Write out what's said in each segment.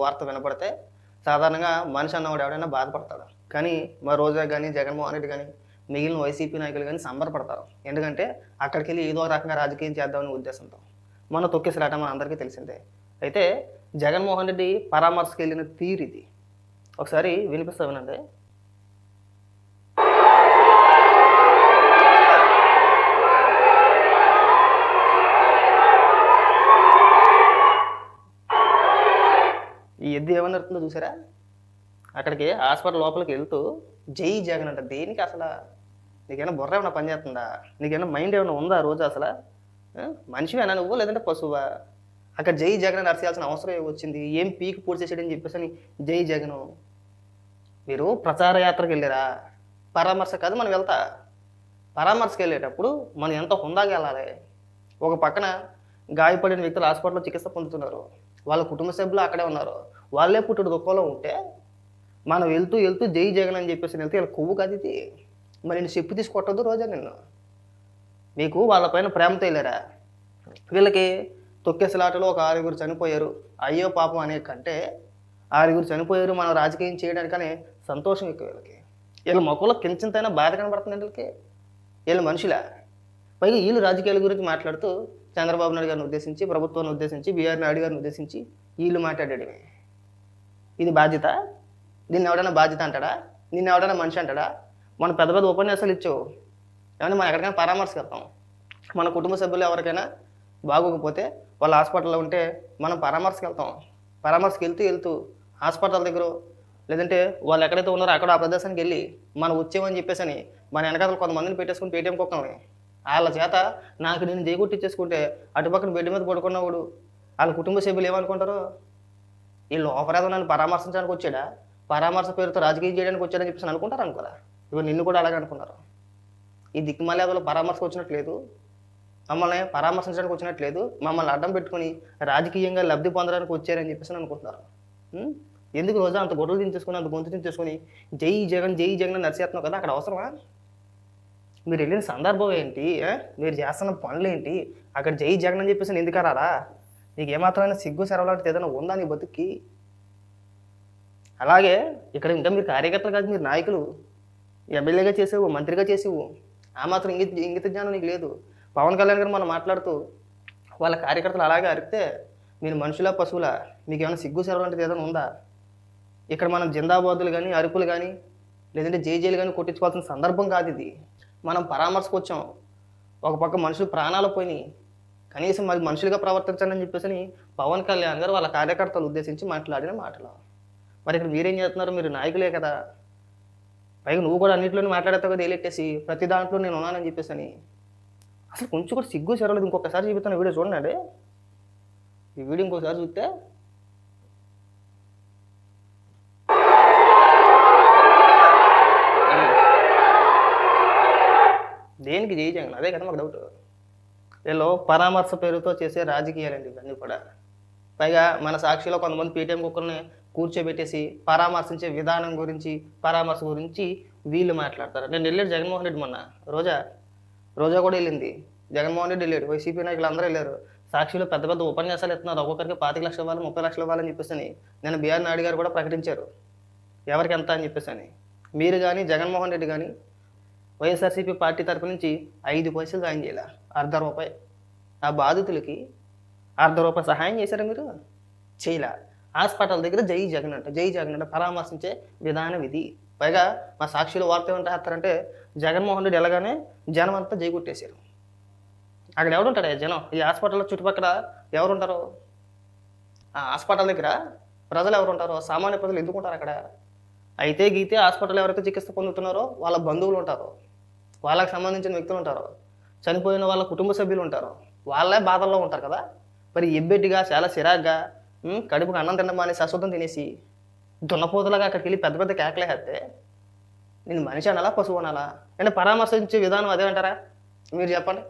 వార్త వినపడితే సాధారణంగా మనిషి అన్నవాడు ఎవడైనా బాధపడతాడు. కానీ మా రోజా కానీ, జగన్మోహన్ రెడ్డి కానీ, మిగిలిన వైసీపీ నాయకులు కానీ సంబరపడతారు. ఎందుకంటే అక్కడికెళ్ళి ఏదో రకంగా రాజకీయం చేద్దామనే ఉద్దేశంతో. మొన్న తొక్కేసలాట మన అందరికీ తెలిసిందే. అయితే జగన్మోహన్ రెడ్డి పరామర్శకు వెళ్ళిన తీరిది. ఒకసారి వినిపిస్తా వినండి. ఈ ఎద్దు ఏమని అడుతుందో చూసారా? అక్కడికి హాస్పిటల్ లోపలికి వెళ్తూ జై జగన్ అంట. దేనికి అసలు? నీకేమైనా బుర్ర ఏమైనా పనిచేస్తుందా? నీకేమైనా మైండ్ ఏమైనా ఉందా రోజు అసలు? మనిషివేనా నువ్వు, లేదంటే పశువా? అక్కడ జై జగన్ అని అరచేయాల్సిన అవసరం ఏమొచ్చింది? ఏం పీకి పూర్తి చేసాడని చెప్పేసి అని జై జగను. మీరు ప్రచార యాత్రకు వెళ్ళారా? పరామర్శ కాదు మనం వెళ్తా. పరామర్శకు వెళ్ళేటప్పుడు మనం ఎంత హుందాగా వెళ్ళాలి. ఒక పక్కన గాయపడిన వ్యక్తులు హాస్పిటల్లో చికిత్స పొందుతున్నారు, వాళ్ళ కుటుంబ సభ్యులు అక్కడే ఉన్నారు. వాళ్ళే పుట్టుడు దుఃఖంలో ఉంటే మనం వెళ్తూ వెళ్తూ జై జగన్ అని చెప్పేసి వెళ్తే వీళ్ళ కొవ్వు కాదు ఇది. మరి నేను చెప్పు తీసుకొట్టద్దు రోజా నిన్ను. మీకు వాళ్ళపైన ప్రేమతో వెళ్ళారా? వీళ్ళకి తొక్కేసలాటలో ఒక 6 చనిపోయారు, అయ్యో పాపం అనే కంటే 6 చనిపోయారు మనం రాజకీయం చేయడానికనే సంతోషం ఎక్కువ వీళ్ళకి. వీళ్ళ మొక్కలో కించింతైనా బాధ కనబడుతుంది వీళ్ళకి. వీళ్ళ మనుషులా? పైగా వీళ్ళు రాజకీయాల గురించి మాట్లాడుతూ చంద్రబాబు నాయుడు గారిని ఉద్దేశించి, ప్రభుత్వాన్ని ఉద్దేశించి, బీఆర్ నాయుడు గారిని ఉద్దేశించి వీళ్ళు మాట్లాడేవి. ఇది బాధ్యత? దీన్ని ఎవడైనా బాధ్యత అంటాడా? నిన్ను ఎవడైనా మనిషి అంటాడా? మనం పెద్ద పెద్ద ఉపన్యాసాలు ఇచ్చావు, ఏమన్నా మనం ఎక్కడికైనా పరామర్శకు వెళ్తాం. మన కుటుంబ సభ్యులు ఎవరికైనా బాగోకపోతే వాళ్ళు హాస్పిటల్లో ఉంటే మనం పరామర్శకు వెళ్తాం. పరామర్శకు వెళ్తూ హాస్పిటల్ దగ్గర, లేదంటే వాళ్ళు ఎక్కడైతే ఉన్నారో అక్కడ ఆ ప్రదేశానికి వెళ్ళి మనం వచ్చామని చెప్పేసి మన వెనకాల కొంతమందిని పెట్టేసుకుని పేటీఎం కుక్కల్ని వాళ్ళ చేత నాకు నేను జైగుట్టిచ్చేసుకుంటే అటుపక్కన బెడ్ మీద పడుకున్నవాడు వాళ్ళ కుటుంబ సభ్యులు ఏమనుకుంటారు? వీళ్ళు ఓవరాగా నన్ను పరామర్శించడానికి వచ్చాడా, పరామర్శ పేరుతో రాజకీయం చేయడానికి వచ్చాడని చెప్పేసి అనుకుంటారు అనుకోరా? ఇవి నిన్ను కూడా అలాగే అనుకున్నారు. ఈ దిక్కుమల్యాదలో పరామర్శ వచ్చినట్లేదు, మమ్మల్ని పరామర్శించడానికి వచ్చినట్లేదు, మమ్మల్ని అడ్డం పెట్టుకుని రాజకీయంగా లబ్ధి పొందడానికి వచ్చారని చెప్పేసి అనుకుంటున్నారు. ఎందుకు రోజా అంత గొడవలు దించేసుకుని, అంత గొంతు దించేసుకుని జై జగన్ అని నడిచేస్తున్నావు కదా? అక్కడ అవసరమా? మీరు వెళ్ళిన సందర్భం ఏంటి? మీరు చేస్తున్న పనులు ఏంటి? అక్కడ జై జగన్ అని చెప్పేసి ఎందుకు రారా? నీకు ఏమాత్రమైనా సిగ్గు సెరవలాంటిది ఏదైనా ఉందా నీ బతుక్కి? అలాగే ఇక్కడ ఇంకా మీరు కార్యకర్తలు కాదు, మీరు నాయకులు. ఎమ్మెల్యేగా చేసేవు, మంత్రిగా చేసేవు, ఆ మాత్రం ఇంగిత జ్ఞానం నీకు లేదు. పవన్ కళ్యాణ్ గారు మనం మాట్లాడుతూ వాళ్ళ కార్యకర్తలు అలాగే అరిగితే మీరు మనుషులా పశువులా? మీకు ఏమైనా సిగ్గు సెరవలాంటిది ఏదైనా ఉందా? ఇక్కడ మనం జిందాబాదులు కానీ, అరుపులు కానీ, లేదంటే జేజేలు కానీ కొట్టించుకోవాల్సిన సందర్భం కాదు ఇది. మనం పరామర్శకు వచ్చాం. ఒక పక్క మనుషులు ప్రాణాలు పోయినాయి, కనీసం మరి మనుషులుగా ప్రవర్తించండి అని చెప్పేసి పవన్ కళ్యాణ్ గారు వాళ్ళ కార్యకర్తలు ఉద్దేశించి మాట్లాడిన మాటలు. మరి ఇక్కడ మీరేం చేస్తున్నారు? మీరు నాయకులే కదా. పైగా నువ్వు కూడా అన్నింటిలోనే మాట్లాడతావు కదా, ఏలెట్టేసి ప్రతి దాంట్లో నేను ఉన్నానని చెప్పేసి. అసలు కొంచెం కూడా సిగ్గు చెరవలేదు. ఇంకొకసారి చూపిస్తాను వీడియో చూడండి. ఈ వీడియో ఇంకొకసారి చూస్తే దేనికి జై జగన్? అదే కదా మాకు డౌట్. వీళ్ళు పరామర్శ పేరుతో చేసే రాజకీయాలండి ఇవన్నీ కూడా. పైగా మన సాక్షిలో కొంతమంది పేటీఎం కుక్కల్ని కూర్చోబెట్టేసి పరామర్శించే విధానం గురించి, పరామర్శ గురించి వీళ్ళు మాట్లాడతారు. నేను వెళ్ళాడు జగన్మోహన్ రెడ్డి మొన్న, రోజా కూడా వెళ్ళింది, జగన్మోహన్ రెడ్డి వెళ్ళాడు, వైసీపీ నాయకులు అందరూ వెళ్ళారు. సాక్షిలో పెద్ద పెద్ద ఉపన్యాసాలు ఇస్తున్నారు, ఒక్కొక్కరికి 25 లక్షలు ఇవ్వాలి, 30 లక్షలు ఇవ్వాలని చెప్పేసి నేను బీఆర్ నాయుడు గారు కూడా ప్రకటించారు ఎవరికి ఎంత అని చెప్పేసి. మీరు కానీ జగన్మోహన్ రెడ్డి కానీ వైఎస్ఆర్సీపీ పార్టీ తరపు నుంచి 5 పైసలు సాయం చేయాల, ₹1.5. ఆ బాధితులకి ₹1.5 సహాయం చేశారా మీరు? చేయలే. హాస్పిటల్ దగ్గర జై జగన్ అంటే పరామర్శించే విధానం ఇది. పైగా మా సాక్షిలో వార్త ఏమంటే వేస్తారంటే జగన్మోహన్ రెడ్డి ఎలాగానే జనం అంతా జై కొట్టేశారు. అక్కడ ఎవరుంటాడు జనం? ఈ హాస్పిటల్లో చుట్టుపక్కల ఎవరుంటారు? ఆ హాస్పిటల్ దగ్గర ప్రజలు ఎవరుంటారో? సామాన్య ప్రజలు ఎందుకుంటారు అక్కడ? అయితే గీతే హాస్పిటల్ ఎవరైతే చికిత్స పొందుతున్నారో వాళ్ళ బంధువులు ఉంటారు, వాళ్ళకి సంబంధించిన వ్యక్తులు ఉంటారు, చనిపోయిన వాళ్ళ కుటుంబ సభ్యులు ఉంటారు, వాళ్ళే బాధల్లో ఉంటారు కదా. మరి ఎబ్బెట్టిగా చాలా చిరాగ్గా కడుపుకు అన్నం తినడం మానేసి అశుద్ధం తినేసి దున్నపోతులాగా అక్కడికి వెళ్ళి పెద్ద పెద్ద కేకలేస్తే నేను మనిషి అనాలా, పశువు అనాలా? అంటే పరామర్శించే విధానం అదే అంటారా? మీరు చెప్పండి.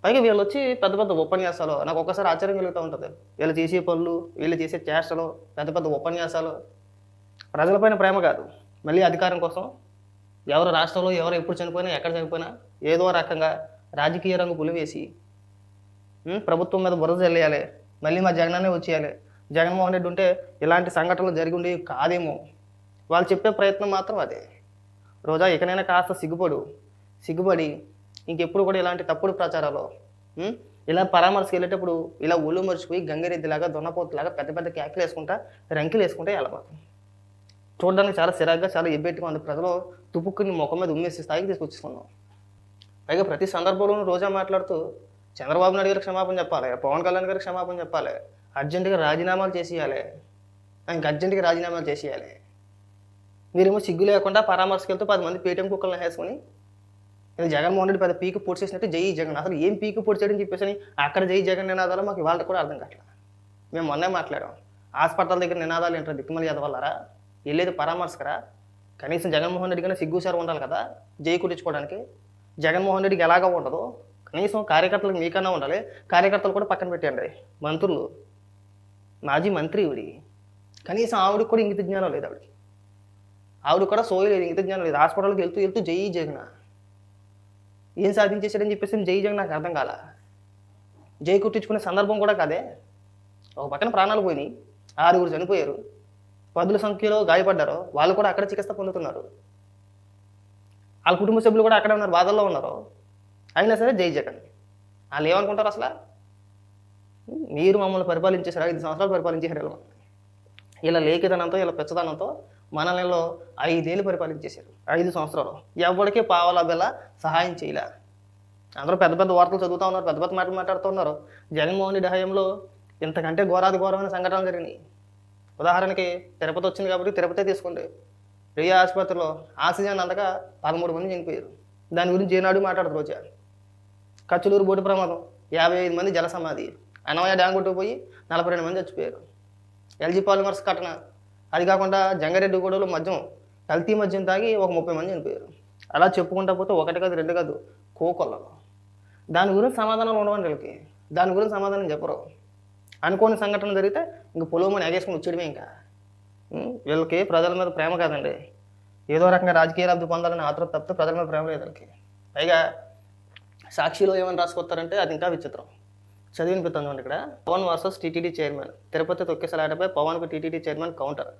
పైగా వీళ్ళు వచ్చి పెద్ద పెద్ద ఉపన్యాసాలు, నాకు ఒక్కసారి ఆశ్చర్యం కలుగుతూ ఉంటుంది. వీళ్ళు చేసే పనులు, వీళ్ళు చేసే చేష్టలు, పెద్ద పెద్ద ఉపన్యాసాలు. ప్రజలపైన ప్రేమ కాదు, మళ్ళీ అధికారం కోసం. ఎవరు రాష్ట్రంలో ఎవరు ఎప్పుడు చనిపోయినా, ఎక్కడ చనిపోయినా ఏదో రకంగా రాజకీయ రంగు పులివేసి ప్రభుత్వం మీద బురద చల్లేయాలి, మళ్ళీ మా జగనన్నే వచ్చేయాలి, జగన్మోహన్ రెడ్డి ఉంటే ఇలాంటి సంఘటనలు జరిగి ఉండేవి కాదేమో. వాళ్ళు చెప్పే ప్రయత్నం మాత్రం అదే. రోజా ఇకనైనా కాస్త సిగ్గుపడి ఇంకెప్పుడు కూడా ఇలాంటి తప్పుడు ప్రచారాలు ఉం? ఇలా పరామర్శకు వెళ్ళేటప్పుడు ఇలా ఒళ్ళు మర్చిపోయి గంగిరెద్దిలాగా దొన్నపోతులాగా పెద్ద పెద్ద క్యాకులు వేసుకుంటా రంకిలు వేసుకుంటే వెళ్ళబాకు. చూడడానికి చాలా సిరాగ్గా చాలా ఎబ్బెట్టుగా ఉంది. ప్రజలు తుపుక్కుని ముఖం మీద ఉమ్మేసి స్థాయికి తీసుకొచ్చుకున్నాం. పైగా ప్రతి సందర్భంలోనూ రోజా మాట్లాడుతూ చంద్రబాబు నాయుడు గారికి క్షమాపణ చెప్పాలి, పవన్ కళ్యాణ్ గారికి క్షమాపణ చెప్పాలి, అర్జెంటుగా రాజీనామాలు చేసేయాలి, ఇంకా అర్జెంటుగా రాజీనామాలు చేసేయాలి. వీరేమో సిగ్గు లేకుండా పరామర్శకు వెళ్తూ 10 మంది పేటీఎం కుక్కలను వేసుకొని నేను జగన్మోహన్ రెడ్డి పెద్ద పీకి పొడి చేసినట్టు జై జగన్, అసలు ఏం పీకి పొడి చేయడం చెప్పేసి అక్కడ జై జగన్ నినాదాలు మాకు ఇవాళ కూడా అర్థం కావట్లేదు. మేము మొన్నే మాట్లాడాం, హాస్పిటల్ దగ్గర నినాదాలు ఏంటో దిక్కుమలి ఎదవల్లారా, వెళ్ళేది పరామర్శకరా, కనీసం జగన్మోహన్ రెడ్డి కన్నా సిగ్గుసారి ఉండాలి కదా జై కుట్టించుకోవడానికి. జగన్మోహన్ రెడ్డికి ఎలాగా ఉండదు, కనీసం కార్యకర్తలకు మీకన్నా ఉండాలి. కార్యకర్తలు కూడా పక్కన పెట్టండి, మంత్రులు, మాజీ మంత్రి ఇవిడి, కనీసం ఆవిడకి కూడా ఇంగిత జ్ఞానం లేదు. ఆవిడ కూడా సోయి లేదు, ఇంగిత జ్ఞానం లేదు. హాస్పిటల్కి వెళ్తూ జై జగన్ ఏం సాధించేసాడని చెప్పేసి జై జగన్ నాకు అర్థం కాల. జై కుట్టించుకునే సందర్భం కూడా కాదే. ఒక పక్కన ప్రాణాలు పోయినాయి, 6 చనిపోయారు, 10ల సంఖ్యలో గాయపడ్డారు, వాళ్ళు కూడా అక్కడ చికిత్స పొందుతున్నారు, వాళ్ళ కుటుంబ సభ్యులు కూడా అక్కడే ఉన్నారు, బాధల్లో ఉన్నారు. అయినా సరే జై జగన్. వాళ్ళు ఏమనుకుంటారు అసలు? మీరు మమ్మల్ని పరిపాలించేశారు, 5 సంవత్సరాలు పరిపాలించేశారు. ఇలా లేఖితనంతో ఇలా పెచ్చదనంతో మనల్ని 5 ఏళ్ళు పరిపాలించేశారు. 5 సంవత్సరాలు ఎవరికీ పావలా బెల్ల సహాయం చేయలే. అందరూ పెద్ద పెద్ద వార్తలు చదువుతూ ఉన్నారు, పెద్ద పెద్ద మాటలు మాట్లాడుతూ ఉన్నారు. జగన్మోహన్ రెడ్డి హయాంలో ఇంతకంటే ఘోరమైన సంఘటనలు జరిగినాయి. ఉదాహరణకి తిరుపతి వచ్చింది కాబట్టి తిరుపతి తీసుకోండి. రియా ఆసుపత్రిలో ఆక్సిజన్ అందక 13 మంది చనిపోయారు. దాని గురించి ఏనాడు మాట్లాడదు రోజా. కచ్చలూరు బోటు ప్రమాదం, 55 మంది జల సమాధి. అన్నమయ్య డ్యాం కొట్టుకుపోయి 42 మంది చచ్చిపోయారు. ఎల్జీ పాలిమర్స్ ఘటన, అది కాకుండా జంగారెడ్డిగూడలో కల్తీ మద్యం తాగి ఒక 30 మంది చనిపోయారు. అలా చెప్పుకుంటా పోతే 1 కాదు 2 కాదు కోకొల్లలో. దాని గురించి సమాధానాలు ఉండవండి వీళ్ళకి, దాని గురించి సమాధానం చెప్పరు. అనుకోని సంఘటన జరిగితే ఇంక పొలవమని ఎగేసుకుని వచ్చేయడమే. ఇంకా వీళ్ళకి ప్రజల మీద ప్రేమ కాదండి, ఏదో రకంగా రాజకీయ లబ్ధి పొందాలని ఆతృత తప్పితే ప్రజల మీద ప్రేమ లేదు వీళ్ళకి. పైగా సాక్షిలో ఏమని రాసుకొస్తారంటే అది ఇంకా విచిత్రం. చదివినిపిస్తాను చూడండి ఇక్కడ. Pawan versus TTD chairman, Tirupati తొక్కిసలాటపై పవన్కు TTD chairman counter.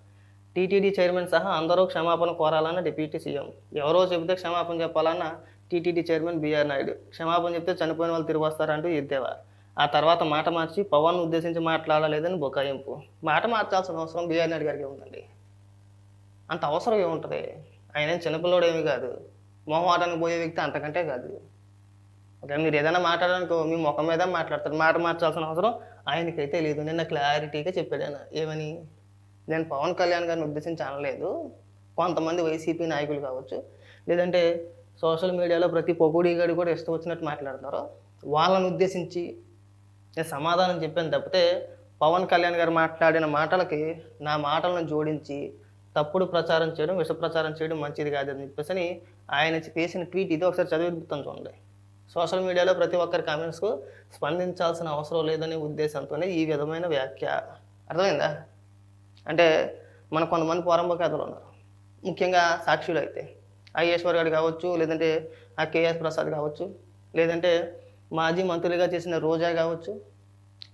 TTD chairman సహా అందరూ క్షమాపణ కోరాలన్న డిప్యూటీ సీఎం. ఎవరో చెబితే క్షమాపణ చెప్పాలన్న టీటీడీ చైర్మన్ బీఆర్ నాయుడు. క్షమాపణ చెప్తే చనిపోయిన వాళ్ళు తిరిగి వస్తారంటూ ఎద్దేవా. ఆ తర్వాత మాట మార్చి పవన్ ఉద్దేశించి మాట్లాడలేదని బుకాయింపు. మాట మార్చాల్సిన అవసరం బీఆర్ నాయుడు గారికి ఉందండి. అంత అవసరం ఏముంటుంది? ఆయన చిన్నపిల్లోడు ఏమీ కాదు, మొహమాటానికి పోయే వ్యక్తి అంతకంటే కాదు. ఓకే, మీరు ఏదైనా మాట్లాడడానికి మీ ముఖం మీద మాట్లాడతారు, మాట మార్చాల్సిన అవసరం ఆయనకైతే లేదు. నిన్న క్లారిటీగా చెప్పాడు ఆయన. ఏమని? నేను పవన్ కళ్యాణ్ గారిని ఉద్దేశించి అనలేదు, కొంతమంది వైసీపీ నాయకులు కావచ్చు, లేదంటే సోషల్ మీడియాలో ప్రతి పొగుడిగాడు కూడా ఇష్టం వచ్చినట్టు మాట్లాడతారో వాళ్ళని ఉద్దేశించి నేను సమాధానం చెప్పాను తప్పితే పవన్ కళ్యాణ్ గారు మాట్లాడిన మాటలకి నా మాటలను జోడించి తప్పుడు ప్రచారం చేయడం, విష ప్రచారం చేయడం మంచిది కాదని చెప్పేసి ఆయన చేసిన ట్వీట్ ఇది. ఒకసారి చదివిస్తాను చూడండి. సోషల్ మీడియాలో ప్రతి ఒక్కరి కామెంట్స్కు స్పందించాల్సిన అవసరం లేదనే ఉద్దేశంతోనే ఈ విధమైన వ్యాఖ్య. అర్థమైందా? అంటే మన కొంతమంది పోరంబోకేతలు ఉన్నారు, ముఖ్యంగా సాక్షులు అయితే ఐశ్వర్ గారు కావచ్చు, లేదంటే ఆ కేఎస్ ప్రసాద్ కావచ్చు, లేదంటే మాజీ మంత్రులుగా చేసిన రోజా కావచ్చు,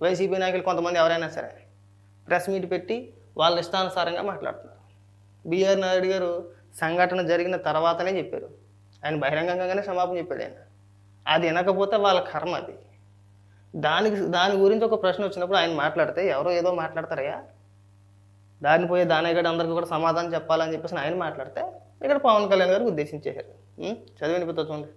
వైసీపీ నాయకులు కొంతమంది ఎవరైనా సరే ప్రెస్ మీట్ పెట్టి వాళ్ళ ఇష్టానుసారంగా మాట్లాడుతున్నారు. బీఆర్ నాయుడు గారు సంఘటన జరిగిన తర్వాతనే చెప్పారు, ఆయన బహిరంగంగానే క్షమాపణ చెప్పాడు. ఆయన అది వినకపోతే వాళ్ళ కర్మ అది. దాని గురించి ఒక ప్రశ్న వచ్చినప్పుడు ఆయన మాట్లాడితే ఎవరో ఏదో మాట్లాడతారయ్యా, దాన్ని పోయే దానయ్యగడ అందరికీ కూడా సమాధానం చెప్పాలని చెప్పేసి ఆయన మాట్లాడితే ఇక్కడ పవన్ కళ్యాణ్ గారు ఉద్దేశించేశారు. చదివినిపిస్తా చూడండి.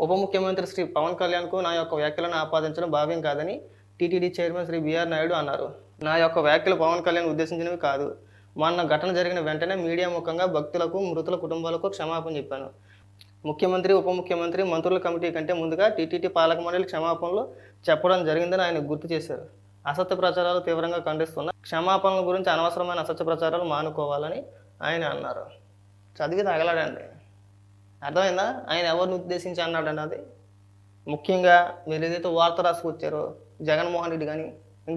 ఉప ముఖ్యమంత్రి శ్రీ పవన్ కళ్యాణ్కు నా యొక్క వ్యాఖ్యలను ఆపాదించడం భావ్యం కాదని టీటీడీ చైర్మన్ శ్రీ బీఆర్ నాయుడు అన్నారు. నా యొక్క వ్యాఖ్యలు పవన్ కళ్యాణ్ ఉద్దేశించినవి కాదు. మొన్న ఘటన జరిగిన వెంటనే మీడియా ముఖంగా భక్తులకు, మృతుల కుటుంబాలకు క్షమాపణ చెప్పాను. ముఖ్యమంత్రి, ఉప ముఖ్యమంత్రి, మంత్రుల కమిటీ కంటే ముందుగా టీటీడీ పాలక మండలి క్షమాపణలు చెప్పడం జరిగిందని ఆయన గుర్తు చేశారు. అసత్య ప్రచారాలు తీవ్రంగా ఖండిస్తున్న క్షమాపణల గురించి అనవసరమైన అసత్య ప్రచారాలు మానుకోవాలని ఆయన అన్నారు. చదివి తగలాడండి. అర్థమైందా? ఆయన ఎవరిని ఉద్దేశించి అన్నాడండి అది. ముఖ్యంగా మీరు ఏదైతే వార్త రాసుకొచ్చారో జగన్మోహన్ రెడ్డి కానీ,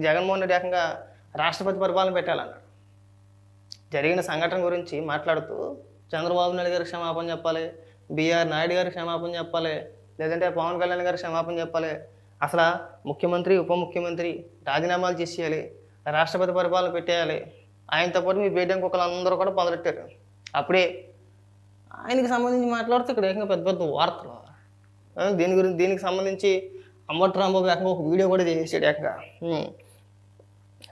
జగన్మోహన్ రెడ్డి ఏకంగా రాష్ట్రపతి పరిపాలన పెట్టాలన్నాడు. జరిగిన సంఘటన గురించి మాట్లాడుతూ చంద్రబాబు నాయుడు గారికి క్షమాపణ చెప్పాలి, బీఆర్ నాయుడు గారికి క్షమాపణ చెప్పాలి, లేదంటే పవన్ కళ్యాణ్ గారికి క్షమాపణ చెప్పాలి. అసలు ముఖ్యమంత్రి, ఉప ముఖ్యమంత్రి రాజీనామాలు చేసేయాలి, రాష్ట్రపతి పరిపాలన పెట్టేయాలి, ఆయనతో పాటు మీ బేటీ ఇంకొకరు అందరూ కూడా మొదలెట్టారు. అప్పుడే ఆయనకి సంబంధించి మాట్లాడితే ఇక్కడ ఏకంగా పెద్ద పెద్ద వార్తలు. దీనికి సంబంధించి అంబటి రాంబాబు ఏకంగా ఒక వీడియో కూడా చేసేసాడు ఏకంగా.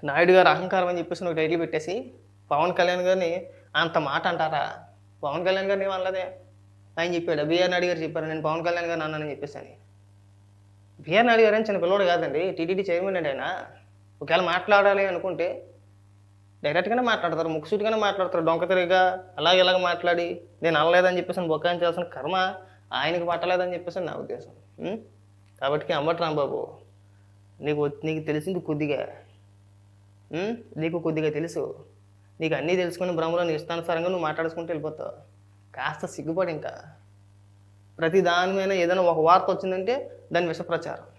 నాయుడు గారు అహంకారం అని చెప్పేసి ఒక టైటిల్ పెట్టేసి పవన్ కళ్యాణ్ గారిని అంత మాట అంటారా? పవన్ కళ్యాణ్ గారిని ఏమనలేదే, ఆయన చెప్పాడు. బిఆర్ నాయుడు గారు చెప్పారు నేను పవన్ కళ్యాణ్ గారిని అన్నానని చెప్పేసి అని. బిఆర్ నాయుడు గారు అని చిన్న పిల్లోడు కాదండి, టీటీడీ చైర్మన్ అండి ఆయన. ఒకవేళ మాట్లాడాలి అనుకుంటే డైరెక్ట్గానే మాట్లాడతారు, ముక్కుసూటిగానే మాట్లాడతారు. డొంక తిరిగా ఇలాగ మాట్లాడి నేను అనలేదని చెప్పేసి బొక్కాయించాల్సిన కర్మ ఆయనకి పట్టలేదని చెప్పేసి నా ఉద్దేశం. కాబట్టి అంబటి రాంబాబు, నీకు తెలిసింది కొద్దిగా, నీకు కొద్దిగా తెలుసు. నీకు అన్నీ తెలుసుకుని భ్రమలో నీ ఇష్టానుసారంగా నువ్వు మాట్లాడుకుంటూ వెళ్ళిపోతావు. కాస్త సిగ్గుపడి ఇంకా ప్రతి దాని మీద ఏదైనా ఒక వార్త వచ్చిందంటే దాని విష ప్రచారం.